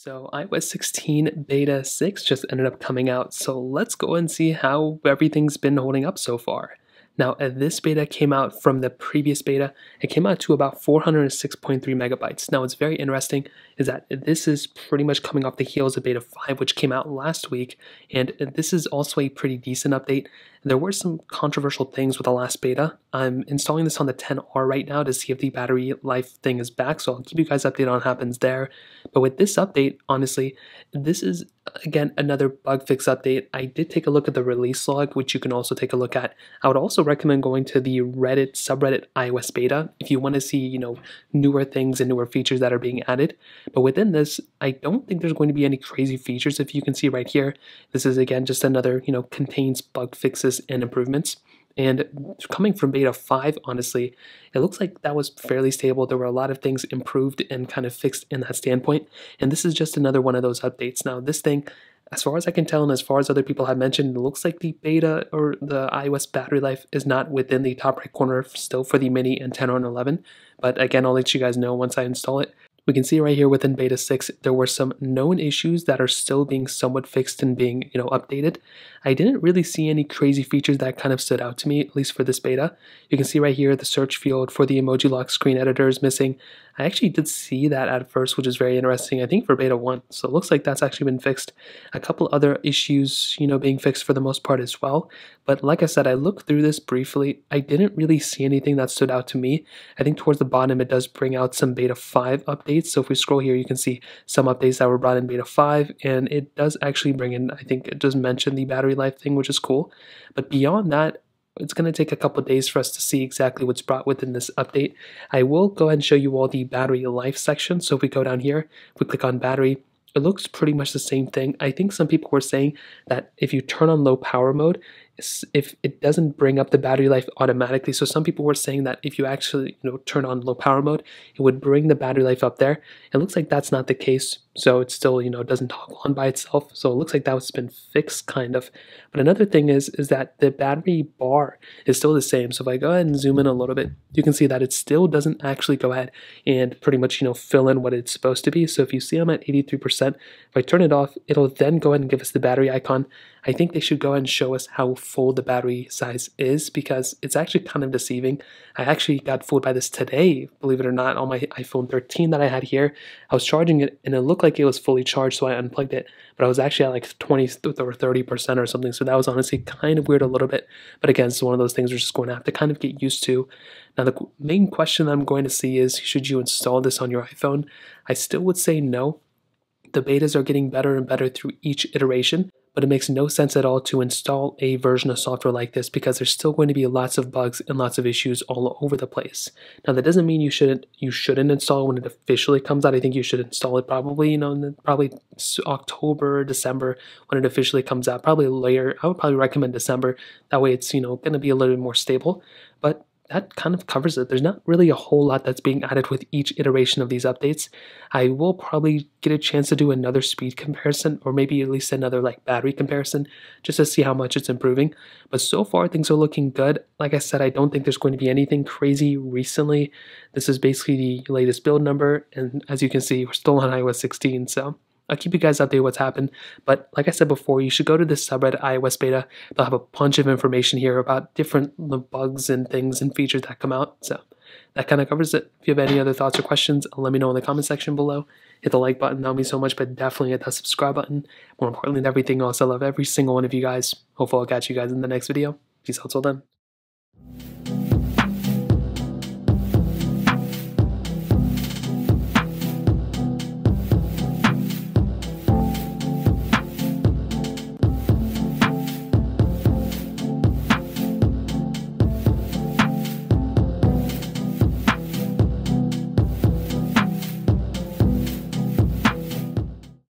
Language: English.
So iOS 16 beta 6 just ended up coming out, so let's go and see how everything's been holding up so far. Now, this beta came out from the previous beta. It came out to about 406.3 megabytes. Now, what's very interesting is that this is pretty much coming off the heels of beta 5, which came out last week, and this is also a pretty decent update. There were some controversial things with the last beta. I'm installing this on the 10R right now to see if the battery life thing is back, so I'll keep you guys updated on what happens there. But with this update, honestly, this is again another bug fix update. I did take a look at the release log, which you can also take a look at. I would also recommend going to the Reddit subreddit iOS beta if you want to see, newer things and newer features that are being added. But within this, I don't think there's going to be any crazy features. If you can see right here, this is again just another, contains bug fixes and improvements. And coming from beta 5, honestly, it looks like that was fairly stable. There were a lot of things improved and kind of fixed in that standpoint. And this is just another one of those updates. Now, this thing, as far as I can tell, and as far as other people have mentioned, it looks like the beta or the iOS battery life is not within the top right corner still for the mini and 10 and 11. But again, I'll let you guys know once I install it. We can see right here within beta 6, there were some known issues that are still being somewhat fixed and being, updated. I didn't really see any crazy features that kind of stood out to me, at least for this beta. You can see right here the search field for the emoji lock screen editor is missing. I actually did see that at first, which is very interesting, I think for beta 1. So it looks like that's actually been fixed. A couple other issues, being fixed for the most part as well. But like I said, I looked through this briefly. I didn't really see anything that stood out to me. I think towards the bottom, it does bring out some beta 5 updates. So if we scroll here, you can see some updates that were brought in beta 5. And it does actually bring in, I think it does mention the battery life thing, which is cool. But beyond that, it's going to take a couple of days for us to see exactly what's brought within this update. I will go ahead and show you all the battery life section. So if we go down here, if we click on battery, it looks pretty much the same thing. I think some people were saying that if you turn on low power mode, if it doesn't bring up the battery life automatically. So some people were saying that if you actually, turn on low power mode, it would bring the battery life up there. It looks like that's not the case. So it still, doesn't toggle on by itself. So it looks like that's been fixed kind of. But another thing is that the battery bar is still the same. So if I go ahead and zoom in a little bit, you can see that it still doesn't actually go ahead and pretty much, fill in what it's supposed to be. So if you see I'm at 83%, if I turn it off, it'll then go ahead and give us the battery icon. I think they should go ahead and show us how full the battery size is because it's actually kind of deceiving. I actually got fooled by this today, believe it or not, on my iPhone 13 that I had here. I was charging it and it looked like it was fully charged, so I unplugged it, but I was actually at like 20 or 30% or something, so that was honestly kind of weird a little bit. But again, it's one of those things we're just going to have to kind of get used to. Now, the main question I'm going to see is, should you install this on your iPhone? I still would say no. The betas are getting better and better through each iteration, but it makes no sense at all to install a version of software like this because there's still going to be lots of bugs and lots of issues all over the place. Now, that doesn't mean you shouldn't install it when it officially comes out. I think you should install it probably, in probably October, December when it officially comes out. Probably later. I would probably recommend December. That way it's, going to be a little bit more stable. But that kind of covers it. There's not really a whole lot that's being added with each iteration of these updates. I will probably get a chance to do another speed comparison or maybe at least another battery comparison just to see how much it's improving. But so far things are looking good. Like I said, I don't think there's going to be anything crazy recently. This is basically the latest build number, and as you can see, we're still on iOS 16, so I'll keep you guys updated what's happened. But like I said before, you should go to this subreddit iOS beta. They'll have a bunch of information here about different bugs and things and features that come out. So that kind of covers it. If you have any other thoughts or questions, let me know in the comment section below. Hit the like button, that would mean so much, but definitely hit that subscribe button. More importantly than everything else, I love every single one of you guys. Hopefully I'll catch you guys in the next video. Peace out till then.